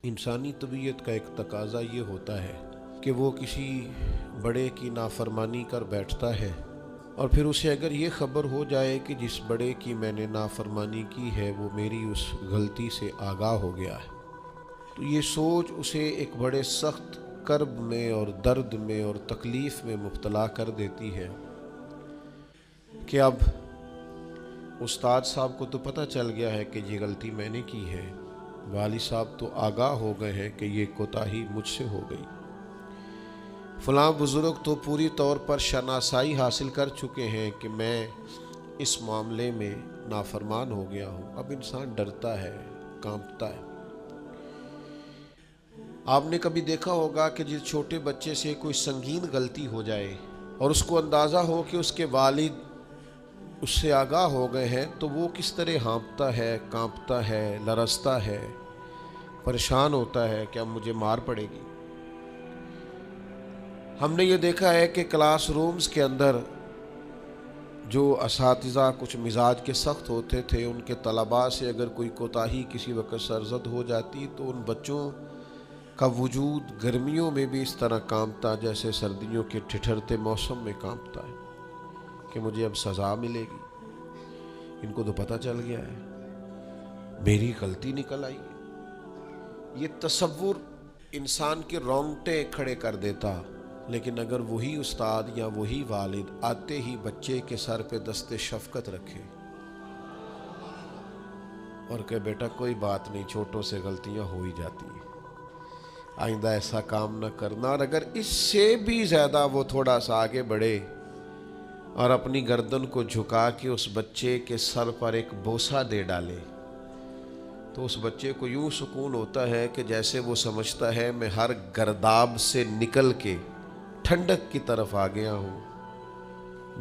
انسانی طبیعت کا ایک تقاضا یہ ہوتا ہے کہ وہ کسی بڑے کی نافرمانی کر بیٹھتا ہے، اور پھر اسے اگر یہ خبر ہو جائے کہ جس بڑے کی میں نے نافرمانی کی ہے وہ میری اس غلطی سے آگاہ ہو گیا ہے، تو یہ سوچ اسے ایک بڑے سخت کرب میں اور درد میں اور تکلیف میں مبتلا کر دیتی ہے کہ اب استاد صاحب کو تو پتہ چل گیا ہے کہ یہ غلطی میں نے کی ہے، والد صاحب تو آگاہ ہو گئے ہیں کہ یہ کوتاہی مجھ سے ہو گئی، فلاں بزرگ تو پوری طور پر شناسائی حاصل کر چکے ہیں کہ میں اس معاملے میں نافرمان ہو گیا ہوں۔ اب انسان ڈرتا ہے، کانپتا ہے۔ آپ نے کبھی دیکھا ہوگا کہ جس چھوٹے بچے سے کوئی سنگین غلطی ہو جائے اور اس کو اندازہ ہو کہ اس کے والد اس سے آگاہ ہو گئے ہیں تو وہ کس طرح ہانپتا ہے، کانپتا ہے، لرزتا ہے، پریشان ہوتا ہے کہ اب مجھے مار پڑے گی۔ ہم نے یہ دیکھا ہے کہ کلاس رومز کے اندر جو اساتذہ کچھ مزاج کے سخت ہوتے تھے، ان کے طلباء سے اگر کوئی کوتاہی کسی وقت سرزد ہو جاتی تو ان بچوں کا وجود گرمیوں میں بھی اس طرح کانپتا جیسے سردیوں کے ٹھٹھرتے موسم میں کانپتا ہے کہ مجھے اب سزا ملے گی۔ ان کو تو پتہ چل گیا ہے، میری غلطی نکل آئی ہے۔ یہ تصور انسان کے رونگٹے کھڑے کر دیتا، لیکن اگر وہی استاد یا وہی والد آتے ہی بچے کے سر پہ دست شفقت رکھے اور کہ بیٹا کوئی بات نہیں، چھوٹوں سے غلطیاں ہو ہی جاتی ہیں، آئندہ ایسا کام نہ کرنا، اور اگر اس سے بھی زیادہ وہ تھوڑا سا آگے بڑھے اور اپنی گردن کو جھکا کے اس بچے کے سر پر ایک بوسہ دے ڈالے تو اس بچے کو یوں سکون ہوتا ہے کہ جیسے وہ سمجھتا ہے میں ہر گرداب سے نکل کے ٹھنڈک کی طرف آ گیا ہوں،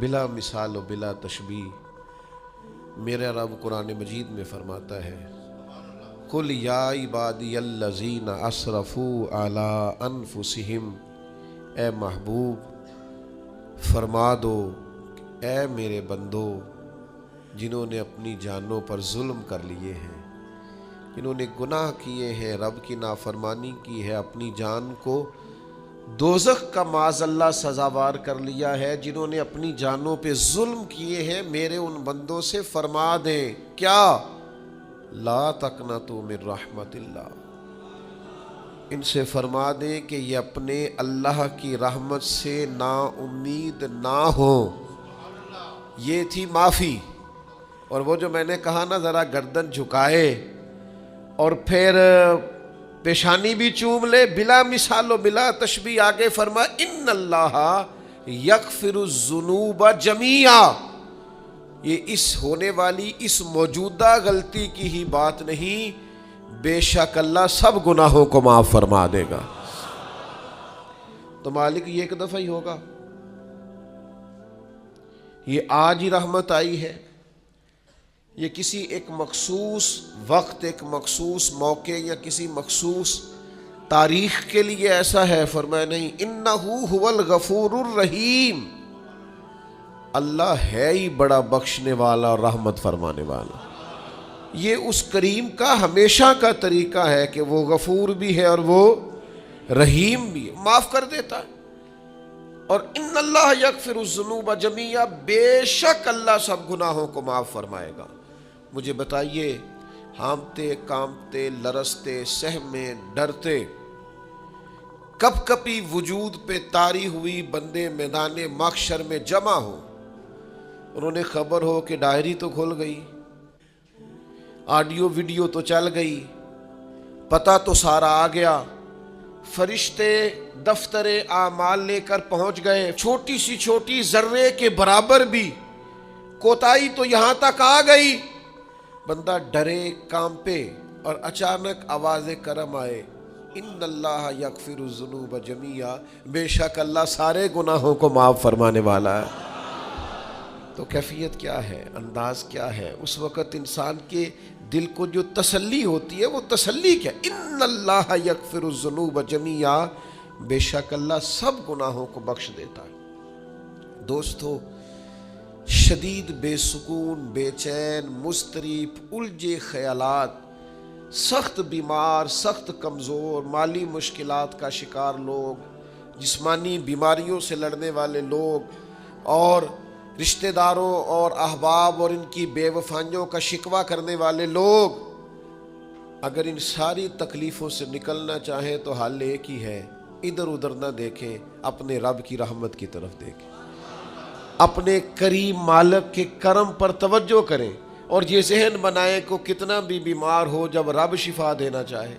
بلا مثال و بلا تشبیہ۔ میرا رب قرآن مجید میں فرماتا ہے قُلْ يَا عِبَادِيَ الَّذِينَ أَسْرَفُوا عَلَىٰ أَنفُسِهِمْ، اے محبوب فرما دو اے میرے بندو جنہوں نے اپنی جانوں پر ظلم کر لیے ہیں، جنہوں نے گناہ کیے ہیں، رب کی نافرمانی کی ہے، اپنی جان کو دوزخ کا معاذ اللہ سزاوار کر لیا ہے، جنہوں نے اپنی جانوں پہ ظلم کیے ہیں، میرے ان بندوں سے فرما دیں کیا؟ لا تقنطوا من رحمت اللہ، ان سے فرما دیں کہ یہ اپنے اللہ کی رحمت سے نا امید نہ ہو۔ یہ تھی معافی، اور وہ جو میں نے کہا نا ذرا گردن جھکائے اور پھر پیشانی بھی چوم لے، بلا مثال و بلا تشبیہ، آگے فرما ان اللہ یغفر الذنوب جمیعا، یہ اس ہونے والی اس موجودہ غلطی کی ہی بات نہیں، بے شک اللہ سب گناہوں کو معاف فرما دے گا۔ تو مالک یہ ایک دفعہ ہی ہوگا، یہ آج ہی رحمت آئی ہے، یہ کسی ایک مخصوص وقت، ایک مخصوص موقع یا کسی مخصوص تاریخ کے لیے ایسا ہے؟ فرمایا نہیں، انہو هو الغفور الرحیم، اللہ ہے ہی بڑا بخشنے والا اور رحمت فرمانے والا۔ یہ اس کریم کا ہمیشہ کا طریقہ ہے کہ وہ غفور بھی ہے اور وہ رحیم بھی ہے، معاف کر دیتا ہے۔ اور ان اللہ یغفر الذنوب جمیعا، بے شک اللہ سب گناہوں کو معاف فرمائے گا۔ مجھے بتائیے، ہانپتے کانپتے لرزتے سہمے ڈرتے کپ کپی وجود پہ طاری ہوئی بندے میدان محشر میں جمع ہو، انہوں نے خبر ہو کہ ڈائری تو کھل گئی، آڈیو ویڈیو تو چل گئی، پتہ تو سارا آ گیا، فرشتے دفتر اعمال لے کر پہنچ گئے، چھوٹی سی چھوٹی ذرے کے برابر بھی کوتاہی تو یہاں تک آ گئی، بندہ ڈرے کانپے اور اچانک آواز کرم آئے ان اللہ یغفر الذنوب جمیعا، بے شک اللہ سارے گناہوں کو معاف فرمانے والا ہے۔ تو کیفیت کیا ہے، انداز کیا ہے اس وقت انسان کے دل کو جو تسلی ہوتی ہے، وہ تسلی کیا؟ ان اللہ یغفر الذنوب جمیعا، بے شک اللہ سب گناہوں کو بخش دیتا ہے۔ دوستو، شدید بے سکون، بے چین، مضطرب، الجھے خیالات سخت بیمار، سخت کمزور، مالی مشکلات کا شکار لوگ، جسمانی بیماریوں سے لڑنے والے لوگ، اور رشتہ داروں اور احباب اور ان کی بے وفائیوں کا شکوہ کرنے والے لوگ، اگر ان ساری تکلیفوں سے نکلنا چاہیں تو حل ایک ہی ہے، ادھر ادھر نہ دیکھیں، اپنے رب کی رحمت کی طرف دیکھیں، اپنے کریم مالک کے کرم پر توجہ کریں، اور یہ ذہن بنائیں کہ کتنا بھی بیمار ہو، جب رب شفا دینا چاہے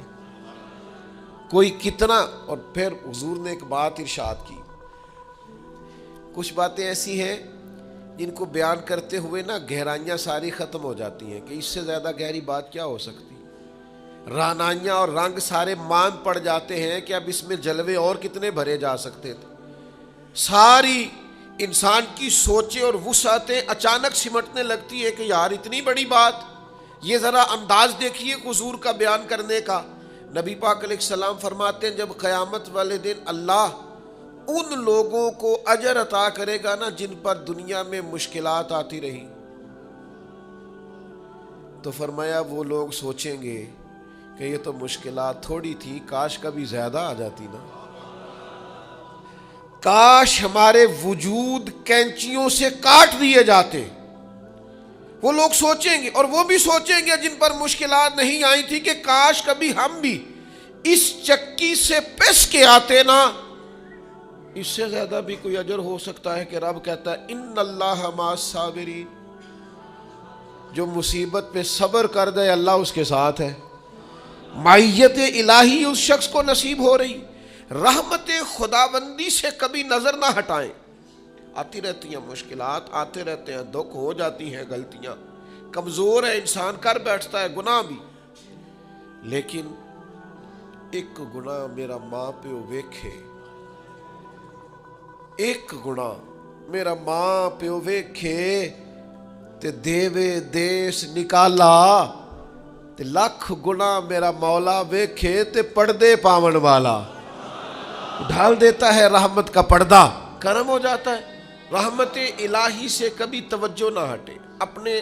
کوئی کتنا. اور پھر حضور نے ایک بات ارشاد کی، کچھ باتیں ایسی ہیں جن کو بیان کرتے ہوئے نا گہرائیاں ساری ختم ہو جاتی ہیں کہ اس سے زیادہ گہری بات کیا ہو سکتی، رانائیاں اور رنگ سارے مان پڑ جاتے ہیں کہ اب اس میں جلوے اور کتنے بھرے جا سکتے تھے. ساری انسان کی سوچیں اور وسعتیں اچانک سمٹنے لگتی ہے کہ یار اتنی بڑی بات. یہ ذرا انداز دیکھیے حضور کا بیان کرنے کا. نبی پاک علیہ السلام فرماتے ہیں جب قیامت والے دن اللہ ان لوگوں کو اجر عطا کرے گا نا جن پر دنیا میں مشکلات آتی رہی، تو فرمایا وہ لوگ سوچیں گے کہ یہ تو مشکلات تھوڑی تھی، کاش کبھی زیادہ آ جاتی نا، کاش ہمارے وجود کینچیوں سے کاٹ دیے جاتے. وہ لوگ سوچیں گے، اور وہ بھی سوچیں گے جن پر مشکلات نہیں آئی تھی کہ کاش کبھی ہم بھی اس چکی سے پس کے آتے نا. اس سے زیادہ بھی کوئی اجر ہو سکتا ہے کہ رب کہتا ہے ان اللہ مع الصابرین، جو مصیبت پہ صبر کر دے اللہ اس کے ساتھ ہے. معیت الہی اس شخص کو نصیب ہو رہی. رحمت خداوندی سے کبھی نظر نہ ہٹائیں. آتی رہتی ہیں مشکلات، آتے رہتے ہیں دکھ، ہو جاتی ہیں غلطیاں، کمزور ہے انسان، کر بیٹھتا ہے گناہ بھی، لیکن ایک گناہ میرا ماں پیو ویکھے، ایک گناہ میرا ماں پیو ویکھے تے دیوے دیس نکالا، تے لکھ گناہ میرا مولا ویکھے تے پردے پاون والا. ڈھال دیتا ہے رحمت کا پردہ، کرم ہو جاتا ہے. رحمت الہی سے کبھی توجہ نہ ہٹے. اپنے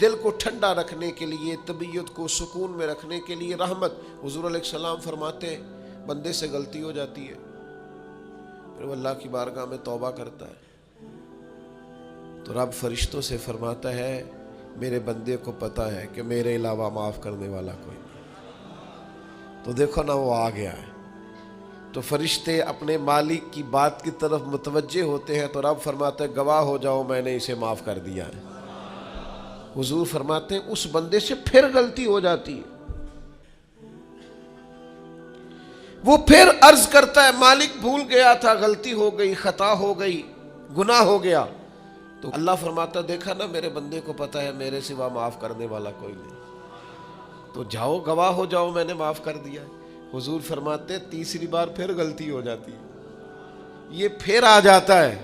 دل کو ٹھنڈا رکھنے کے لیے، طبیعت کو سکون میں رکھنے کے لیے رحمت. حضور علیہ السلام فرماتے ہیں بندے سے غلطی ہو جاتی ہے، پھر وہ اللہ کی بارگاہ میں توبہ کرتا ہے تو رب فرشتوں سے فرماتا ہے میرے بندے کو پتا ہے کہ میرے علاوہ معاف کرنے والا کوئی نہیں. تو دیکھو نا وہ آ گیا ہے. تو فرشتے اپنے مالک کی بات کی طرف متوجہ ہوتے ہیں تو رب فرماتا ہے گواہ ہو جاؤ میں نے اسے معاف کر دیا ہے. حضور فرماتے ہیں اس بندے سے پھر غلطی ہو جاتی ہے، وہ پھر عرض کرتا ہے مالک بھول گیا تھا، غلطی ہو گئی، خطا ہو گئی، گناہ ہو گیا. تو اللہ فرماتا دیکھا نا میرے بندے کو پتا ہے میرے سوا معاف کرنے والا کوئی نہیں، تو جاؤ گواہ ہو جاؤ میں نے معاف کر دیا ہے. حضور فرماتے تیسری بار پھر غلطی ہو جاتی ہے، یہ پھر آ جاتا ہے.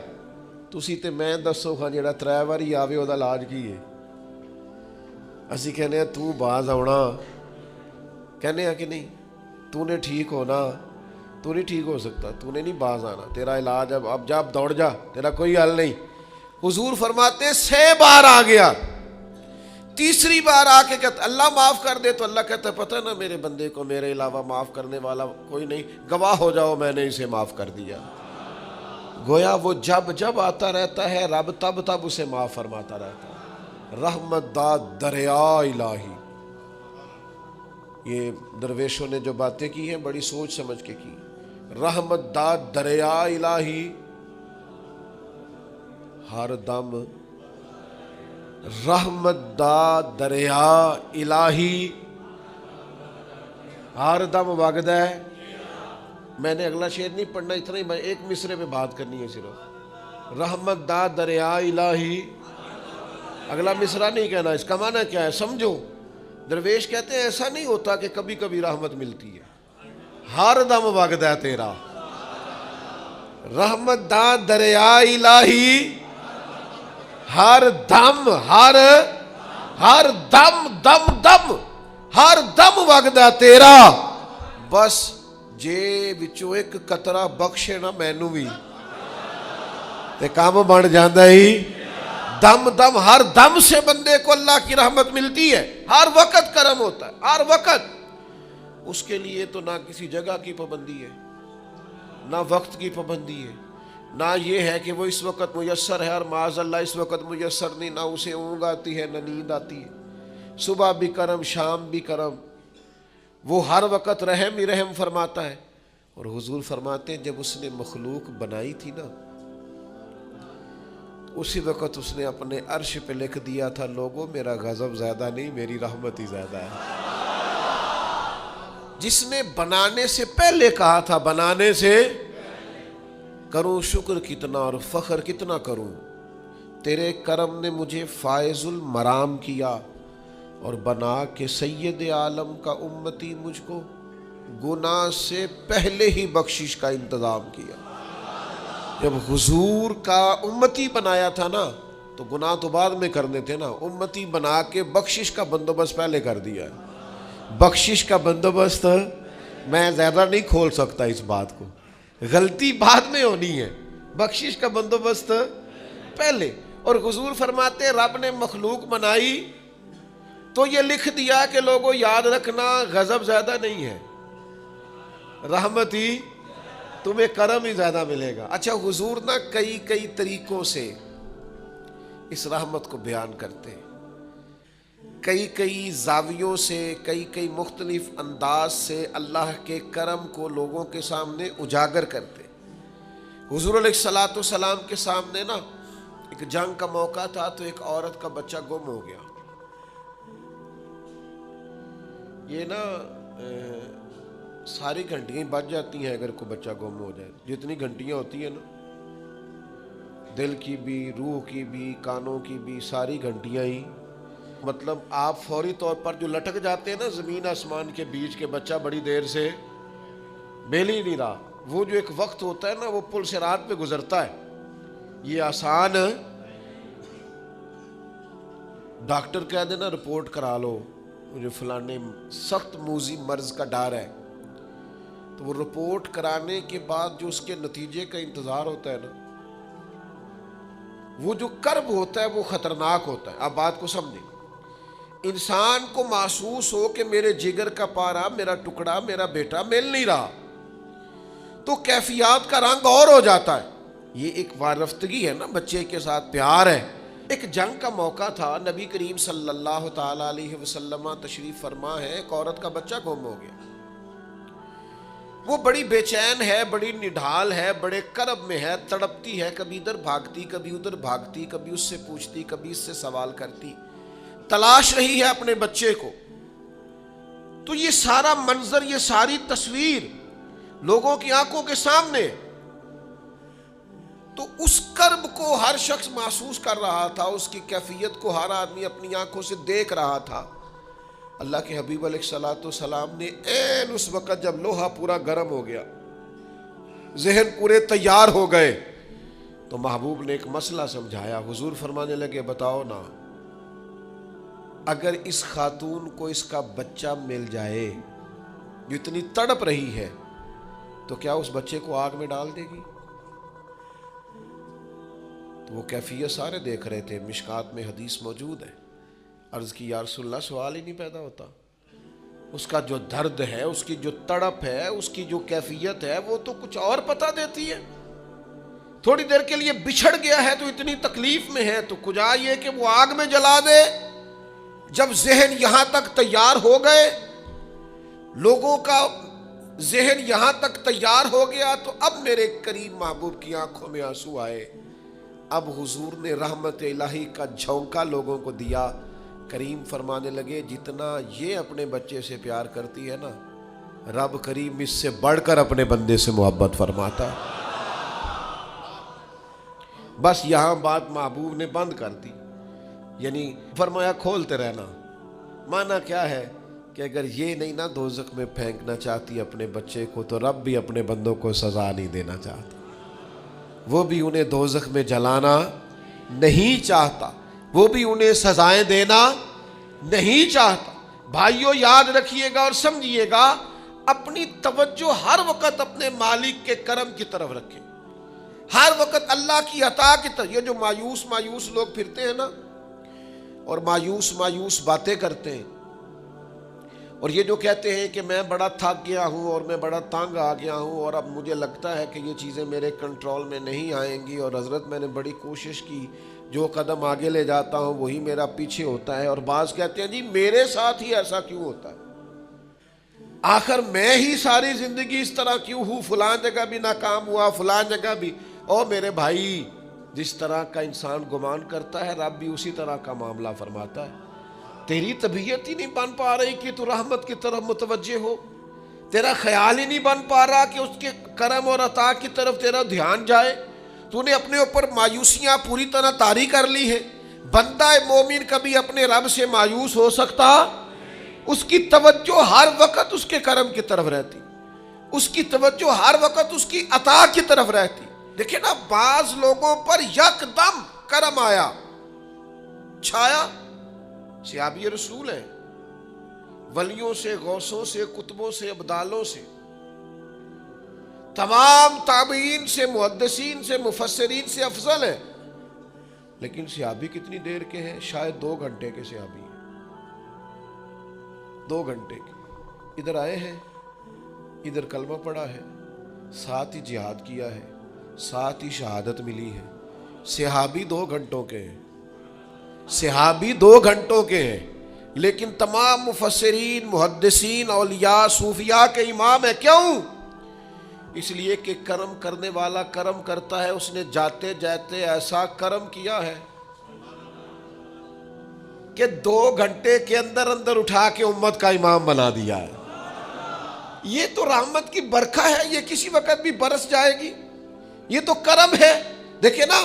تسی تے میں دسو ہاں جڑا 3 واری آوے وہ علاج کی ہے. اسی کہنے ہیں تو باز آنا، کہنے ہیں کہ نہیں، تو نے ٹھیک ہونا، تو نہیں ٹھیک ہو سکتا، تو نے نہیں باز آنا، تیرا علاج اب جا دوڑ جا، تیرا کوئی حل نہیں. حضور فرماتے 6 بار آ گیا، تیسری بار آ کے کہتا اللہ معاف کر دے، تو اللہ کہتا پتہ نا میرے بندے کو میرے علاوہ معاف کرنے والا کوئی نہیں، گواہ ہو جاؤ میں نے اسے معاف کر دیا. گویا وہ جب جب آتا رہتا ہے رب تب تب اسے معاف فرماتا رہتا ہے. رحمت دا دریا الہی. یہ درویشوں نے جو باتیں کی ہیں بڑی سوچ سمجھ کے کی. رحمت دا دریا الہی ہر دم، رحمت دا دریا الہی ہر دم وگدا ہے. میں نے اگلا شعر نہیں پڑھنا، اتنا ہی میں ایک مصرے پہ بات کرنی ہے صرف. رحمت دا دریا الہی، اگلا مصرع نہیں کہنا. اس کا معنی کیا ہے سمجھو. درویش کہتے ہیں ایسا نہیں ہوتا کہ کبھی کبھی رحمت ملتی ہے، ہر دم وگدا ہے تیرا. رحمت دا دریا الہی ہر دم، ہر دم دم دم ہر دم وگدا تیرا. بس جے وچوں ایک قطرہ بخشے نا مینوں بھی تے کام بن جاندا ہی. دم ہر دم سے بندے کو اللہ کی رحمت ملتی ہے. ہر وقت کرم ہوتا ہے، ہر وقت. اس کے لیے تو نہ کسی جگہ کی پابندی ہے، نہ وقت کی پابندی ہے، نہ یہ ہے کہ وہ اس وقت میسر ہے اور معاذ اللہ اس وقت میسر نہیں، نہ اسے اونگ آتی ہے نہ نیند آتی ہے، صبح بھی کرم شام بھی کرم، وہ ہر وقت رحم ہی رحم فرماتا ہے۔ اور حضور فرماتے ہیں جب اس نے مخلوق بنائی تھی نا، اسی وقت اس نے اپنے عرش پہ لکھ دیا تھا، لوگوں میرا غضب زیادہ نہیں، میری رحمت ہی زیادہ ہے۔ جس نے بنانے سے پہلے کہا تھا، بنانے سے کروں شکر کتنا اور فخر کتنا کروں، تیرے کرم نے مجھے فائز المرام کیا اور بنا کے سید عالم کا امتی مجھ کو گناہ سے پہلے ہی بخشش کا انتظام کیا۔ جب حضور کا امتی بنایا تھا نا تو گناہ تو بعد میں کرنے تھے نا، امتی بنا کے بخشش کا بندوبست پہلے کر دیا ہے۔ بخشش کا بندوبست میں زیادہ نہیں کھول سکتا اس بات کو، غلطی بعد میں ہونی ہے، بخشش کا بندوبست پہلے۔ اور حضور فرماتے ہیں رب نے مخلوق بنائی تو یہ لکھ دیا کہ لوگوں یاد رکھنا غضب زیادہ نہیں ہے، رحمت ہی، تمہیں کرم ہی زیادہ ملے گا۔ اچھا حضور نا کئی طریقوں سے اس رحمت کو بیان کرتے ہیں، کئی زاویوں سے، کئی مختلف انداز سے اللہ کے کرم کو لوگوں کے سامنے اجاگر کرتے۔ حضور علیہ الصلوۃ والسلام کے سامنے نا ایک جنگ کا موقع تھا تو ایک عورت کا بچہ گم ہو گیا۔ یہ نا ساری گھنٹیاں بج جاتی ہیں اگر کوئی بچہ گم ہو جائے، جتنی گھنٹیاں ہوتی ہیں نا، دل کی بھی، روح کی بھی، کانوں کی بھی، ساری گھنٹیاں ہی، مطلب آپ فوری طور پر جو لٹک جاتے ہیں نا زمین آسمان کے بیچ کے، بچہ بڑی دیر سے بیل ہی نہیں رہا، وہ جو ایک وقت ہوتا ہے نا وہ پل صراط پہ گزرتا ہے، یہ آسان ڈاکٹر کہہ دینا رپورٹ کرا لو مجھے فلانے سخت موذی مرض کا ڈر ہے، تو وہ رپورٹ کرانے کے بعد جو اس کے نتیجے کا انتظار ہوتا ہے نا، وہ جو کرب ہوتا ہے وہ خطرناک ہوتا ہے۔ اب بات کو سمجھیں، انسان کو محسوس ہو کہ میرے جگر کا پارا، میرا ٹکڑا، میرا بیٹا مل نہیں رہا، تو کیفیات کا رنگ اور ہو جاتا ہے۔ یہ ایک وارفتگی ہے نا، بچے کے ساتھ پیار ہے۔ ایک جنگ کا موقع تھا، نبی کریم صلی اللہ تعالیٰ علیہ وسلم تشریف فرما ہے، ایک عورت کا بچہ گم ہو گیا، وہ بڑی بے چین ہے، بڑی نڈھال ہے، بڑے کرب میں ہے، تڑپتی ہے، کبھی ادھر بھاگتی کبھی ادھر بھاگتی، کبھی اس سے پوچھتی کبھی اس سے سوال کرتی، تلاش رہی ہے اپنے بچے کو۔ تو یہ سارا منظر، یہ ساری تصویر لوگوں کی آنکھوں کے سامنے، تو اس کرب کو ہر شخص محسوس کر رہا تھا، اس کی کیفیت کو ہر آدمی اپنی آنکھوں سے دیکھ رہا تھا۔ اللہ کے حبیب علیہ الصلوۃ والسلام نے عین اس وقت جب لوہا پورا گرم ہو گیا، ذہن پورے تیار ہو گئے، تو محبوب نے ایک مسئلہ سمجھایا۔ حضور فرمانے لگے بتاؤ نا، اگر اس خاتون کو اس کا بچہ مل جائے جو اتنی تڑپ رہی ہے تو کیا اس بچے کو آگ میں ڈال دے گی؟ تو وہ کیفیت سارے دیکھ رہے تھے، مشکات میں حدیث موجود ہے۔ عرض کی یا رسول اللہ، سوال ہی نہیں پیدا ہوتا، اس کا جو درد ہے، اس کی جو تڑپ ہے، اس کی جو کیفیت ہے، وہ تو کچھ اور پتہ دیتی ہے۔ تھوڑی دیر کے لیے بچھڑ گیا ہے تو اتنی تکلیف میں ہے، تو کجا یہ کہ وہ آگ میں جلا دے۔ جب ذہن یہاں تک تیار ہو گئے، لوگوں کا ذہن یہاں تک تیار ہو گیا، تو اب میرے کریم محبوب کی آنکھوں میں آنسو آئے۔ اب حضور نے رحمت الہی کا جھونکا لوگوں کو دیا۔ کریم فرمانے لگے جتنا یہ اپنے بچے سے پیار کرتی ہے نا، رب کریم اس سے بڑھ کر اپنے بندے سے محبت فرماتا ہے۔ بس یہاں بات محبوب نے بند کر دی، یعنی فرمایا کھولتے رہنا۔ معنی کیا ہے کہ اگر یہ نہیں نا دوزخ میں پھینکنا چاہتی اپنے بچے کو، تو رب بھی اپنے بندوں کو سزا نہیں دینا چاہتا، وہ بھی انہیں دوزخ میں جلانا نہیں چاہتا، وہ بھی انہیں سزائیں دینا نہیں چاہتا۔ بھائیو یاد رکھیے گا اور سمجھیے گا، اپنی توجہ ہر وقت اپنے مالک کے کرم کی طرف رکھیں، ہر وقت اللہ کی عطا کی طرف۔ یہ جو مایوس لوگ پھرتے ہیں نا اور مایوس باتیں کرتے ہیں، اور یہ جو کہتے ہیں کہ میں بڑا تھک گیا ہوں اور میں بڑا تنگ آ گیا ہوں اور اب مجھے لگتا ہے کہ یہ چیزیں میرے کنٹرول میں نہیں آئیں گی، اور حضرت میں نے بڑی کوشش کی، جو قدم آگے لے جاتا ہوں وہی میرا پیچھے ہوتا ہے، اور بعض کہتے ہیں جی میرے ساتھ ہی ایسا کیوں ہوتا ہے، آخر میں ہی ساری زندگی اس طرح کیوں ہوں، فلان جگہ بھی ناکام ہوا، فلان جگہ بھی۔ اور میرے بھائی، جس طرح کا انسان گمان کرتا ہے رب بھی اسی طرح کا معاملہ فرماتا ہے۔ تیری طبیعت ہی نہیں بن پا رہی کہ تو رحمت کی طرف متوجہ ہو، تیرا خیال ہی نہیں بن پا رہا کہ اس کے کرم اور عطا کی طرف تیرا دھیان جائے، تو نے اپنے اوپر مایوسیاں پوری طرح طاری کر لی ہے۔ بندہ مومن کبھی اپنے رب سے مایوس ہو سکتا؟ اس کی توجہ ہر وقت اس کے کرم کی طرف رہتی، اس کی توجہ ہر وقت اس کی عطا کی طرف رہتی۔ دیکھیں نا، بعض لوگوں پر یکدم کرم آیا، چھایا، صحابی رسول ہیں، ولیوں سے، غوثوں سے، کتبوں سے، ابدالوں سے، تمام تابعین سے، محدثین سے، مفسرین سے افضل ہیں، لیکن صحابی کتنی دیر کے ہیں؟ شاید 2 گھنٹے کے صحابی ہیں، 2 گھنٹے کے۔ ادھر آئے ہیں، ادھر کلمہ پڑھا ہے، ساتھ ہی جہاد کیا ہے، ساتھ ہی شہادت ملی ہے۔ صحابی 2 گھنٹوں کے ہیں، صحابی 2 گھنٹوں کے ہیں، لیکن تمام مفسرین، محدثین، اولیاء، صوفیاء کے امام ہیں۔ کیوں؟ اس لیے کہ کرم کرنے والا کرم کرتا ہے، اس نے جاتے جاتے ایسا کرم کیا ہے کہ 2 گھنٹے کے اندر اندر اٹھا کے امت کا امام بنا دیا ہے۔ یہ تو رحمت کی برکھا ہے، یہ کسی وقت بھی برس جائے گی، یہ تو کرم ہے۔ دیکھیں نا،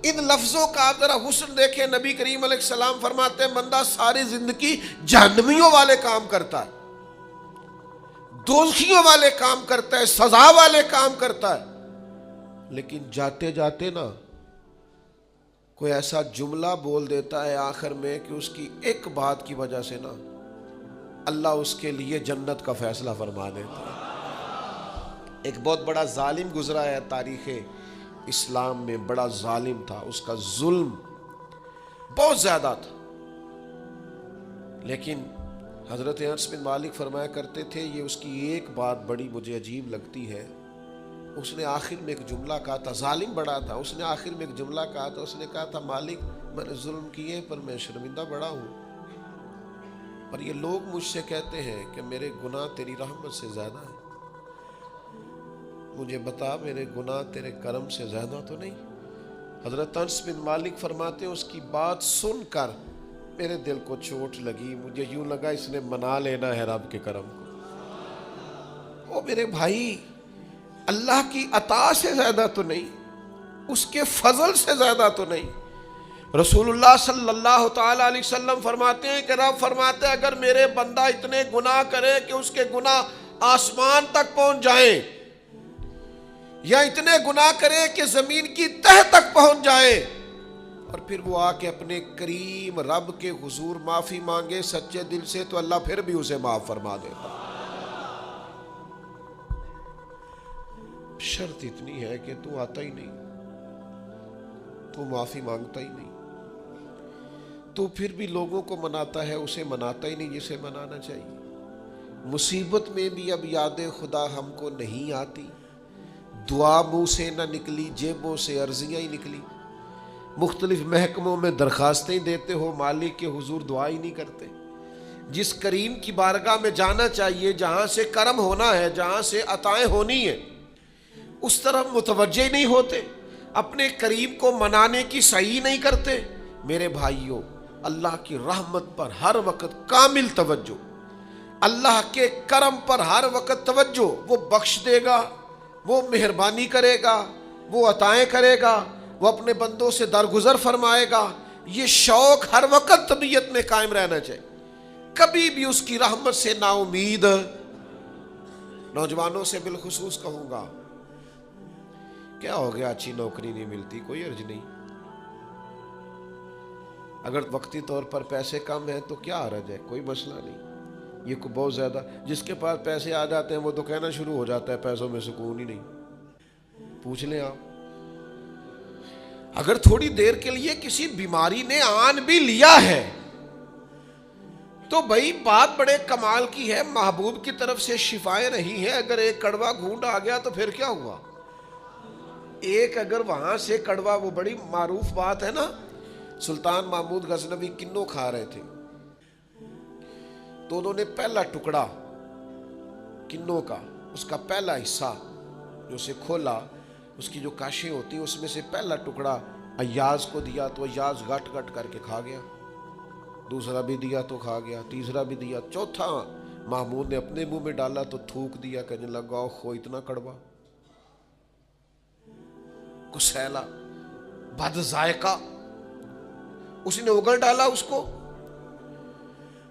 ان لفظوں کا آپ ذرا حسن دیکھیں۔ نبی کریم علیہ السلام فرماتے ہیں بندہ ساری زندگی جہنمیوں والے کام کرتا ہے، دوزخیوں والے کام کرتا ہے، سزا والے کام کرتا ہے، لیکن جاتے جاتے نا کوئی ایسا جملہ بول دیتا ہے آخر میں کہ اس کی ایک بات کی وجہ سے نا اللہ اس کے لیے جنت کا فیصلہ فرما دیتا ہے۔ ایک بہت بڑا ظالم گزرا ہے تاریخ اسلام میں، بڑا ظالم تھا، اس کا ظلم بہت زیادہ تھا، لیکن حضرت انس بن مالک فرمایا کرتے تھے یہ اس کی ایک بات بڑی مجھے عجیب لگتی ہے، اس نے آخر میں ایک جملہ کہا تھا، ظالم بڑا تھا، اس نے آخر میں ایک جملہ کہا تھا، اس نے کہا تھا مالک میں نے ظلم کیے پر میں شرمندہ بڑا ہوں، اور یہ لوگ مجھ سے کہتے ہیں کہ میرے گناہ تیری رحمت سے زیادہ ہیں، مجھے بتا میرے گناہ تیرے کرم سے زیادہ تو نہیں؟ حضرت انس بن مالک فرماتے ہیں اس کی بات سن کر میرے دل کو چوٹ لگی، مجھے یوں لگا اس نے منا لینا ہے رب کے کرم کو۔ او میرے بھائی، اللہ کی عطا سے زیادہ تو نہیں، اس کے فضل سے زیادہ تو نہیں۔ رسول اللہ صلی اللہ تعالی علیہ وسلم فرماتے ہیں کہ رب فرماتے ہیں اگر میرے بندہ اتنے گناہ کرے کہ اس کے گناہ آسمان تک پہنچ جائیں، یا اتنے گناہ کرے کہ زمین کی تہ تک پہنچ جائے، اور پھر وہ آ کے اپنے کریم رب کے حضور معافی مانگے سچے دل سے، تو اللہ پھر بھی اسے معاف فرما دیتا۔ شرط اتنی ہے کہ تو آتا ہی نہیں، تو معافی مانگتا ہی نہیں، تو پھر بھی لوگوں کو مناتا ہے، اسے مناتا ہی نہیں جسے منانا چاہیے۔ مصیبت میں بھی اب یاد خدا ہم کو نہیں آتی، دعا منہ سے نہ نکلی، جیبوں سے عرضیاں ہی نکلی، مختلف محکموں میں درخواستیں دیتے ہو، مالک کے حضور دعا ہی نہیں کرتے۔ جس کریم کی بارگاہ میں جانا چاہیے، جہاں سے کرم ہونا ہے، جہاں سے عطائیں ہونی ہیں، اس طرف متوجہ ہی نہیں ہوتے، اپنے کریم کو منانے کی صحیح نہیں کرتے۔ میرے بھائیوں، اللہ کی رحمت پر ہر وقت کامل توجہ، اللہ کے کرم پر ہر وقت توجہ، وہ بخش دے گا، وہ مہربانی کرے گا، وہ عطائیں کرے گا، وہ اپنے بندوں سے درگزر فرمائے گا، یہ شوق ہر وقت طبیعت میں قائم رہنا چاہیے، کبھی بھی اس کی رحمت سے نا امید۔ نوجوانوں سے بالخصوص کہوں گا، کیا ہو گیا اچھی نوکری نہیں ملتی، کوئی عرض نہیں، اگر وقتی طور پر پیسے کم ہیں تو کیا حرج ہے، کوئی مسئلہ نہیں، یہ کو بہت زیادہ جس کے پاس پیسے آ جاتے ہیں وہ تو کہنا شروع ہو جاتا ہے پیسوں میں سکون ہی نہیں۔ پوچھ لیں آپ، اگر تھوڑی دیر کے لیے کسی بیماری نے آن بھی لیا ہے، تو بھائی بات بڑے کمال کی ہے، محبوب کی طرف سے شفائیں رہی ہیں، اگر ایک کڑوا گھونٹ آ گیا تو پھر کیا ہوا؟ ایک اگر وہاں سے کڑوا، وہ بڑی معروف بات ہے نا، سلطان محمود غزنوی کنو کھا رہے تھے، تو انہوں نے پہلا ٹکڑا کنو کا، اس کا پہلا حصہ جو اسے کھولا، اس کی جو کاشیں ہوتی ہیں اس میں سے پہلا ٹکڑا ایاز کو دیا تو ایاز گٹ گٹ کر کے کھا گیا، دوسرا بھی دیا تو کھا گیا، تیسرا بھی دیا، چوتھا محمود نے اپنے منہ میں ڈالا تو تھوک دیا، کہنے لگا خو اتنا کڑوا، کسیلا، بد ذائقہ، اس نے اگل ڈالا اس کو،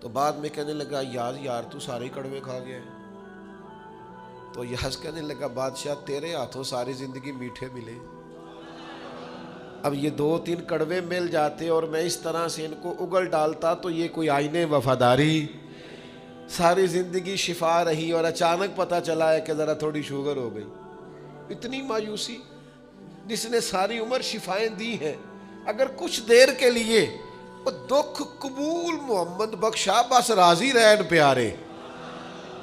تو بعد میں کہنے لگا یار تو سارے ہی کڑوے کھا گیا ہے، تو یاز کہنے لگا بادشاہ تیرے ہاتھوں ساری زندگی میٹھے ملے، اب یہ 2-3 کڑوے مل جاتے اور میں اس طرح سے ان کو اگل ڈالتا تو یہ کوئی آئینے وفاداری، ساری زندگی شفا رہی اور اچانک پتہ چلا ہے کہ ذرا تھوڑی شوگر ہو گئی، اتنی مایوسی، جس نے ساری عمر شفائیں دی ہیں، اگر کچھ دیر کے لیے وہ دکھ قبول محمد بخشا، بس راضی رہن پیارے،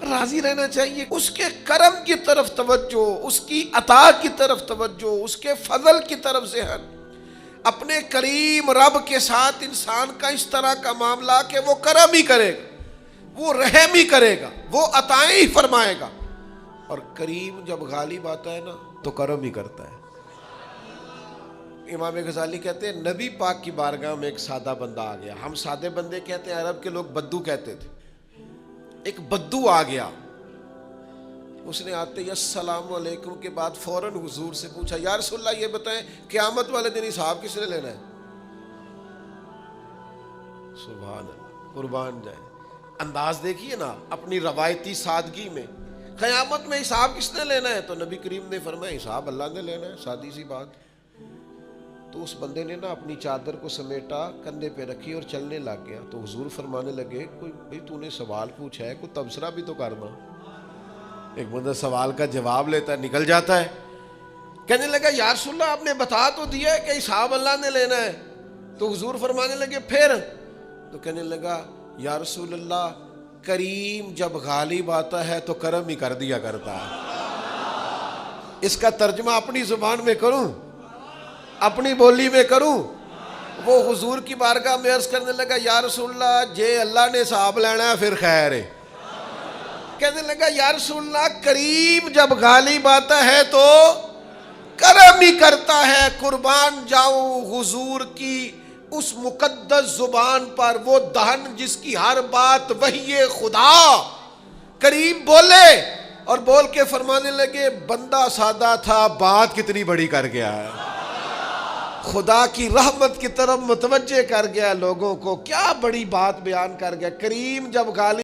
راضی رہنا چاہیے، اس کے کرم کی طرف توجہ، اس کی عطا کی طرف توجہ، اس کے فضل کی طرف ذہن، اپنے کریم رب کے ساتھ انسان کا اس طرح کا معاملہ کہ وہ کرم ہی کرے گا، وہ رحم ہی کرے گا، وہ عطائیں ہی فرمائے گا، اور کریم جب غالب آتا ہے نا تو کرم ہی کرتا ہے۔ امام غزالی کہتے ہیں نبی پاک کی بارگاہ میں ایک سادہ بندہ آ گیا، ہم سادے بندے کہتے ہیں، عرب کے لوگ بدو کہتے تھے، ایک بدو آ گیا، اس نے آتے ہی السلام علیکم کے بعد فوراً حضور سے پوچھا یا رسول اللہ یہ بتائیں قیامت والے دن حساب کس نے لینا ہے؟ سبحان اللہ، قربان جائے، انداز دیکھیے نا اپنی روایتی سادگی میں، قیامت میں حساب کس نے لینا ہے؟ تو نبی کریم نے فرمایا حساب اللہ نے لینا ہے، سادی سی بات۔ تو اس بندے نے نا اپنی چادر کو سمیٹا، کندھے پہ رکھی اور چلنے لگ گیا، تو حضور فرمانے لگے کوئی بھئی تو نے سوال پوچھا ہے، کوئی تبصرہ بھی تو کرنا، ایک بندہ سوال کا جواب لیتا ہے نکل جاتا ہے، کہنے لگا یا رسول اللہ آپ نے بتا تو دیا ہے کہ حساب اللہ نے لینا ہے، تو حضور فرمانے لگے پھر، تو کہنے لگا یا رسول اللہ کریم جب غالب آتا ہے تو کرم ہی کر دیا کرتا ہے۔ اس کا ترجمہ اپنی زبان میں کروں، اپنی بولی میں کروں، وہ حضور کی بارگاہ میں عرض کرنے لگا یا رسول اللہ جے اللہ نے حساب لینا ہے پھر خیر ہے، کہنے لگا یا رسول اللہ کریم جب غالب آتا ہے تو کرم ہی کرتا ہے، قربان جاؤں حضور کی اس مقدس زبان پر، وہ دہن جس کی ہر بات وحی خدا، کریم بولے اور بول کے فرمانے لگے بندہ سادہ تھا بات کتنی بڑی کر گیا ہے، خدا کی رحمت کی طرف متوجہ کر گیا لوگوں کو، کیا بڑی بات بیان کر گیا، کریم جب غالب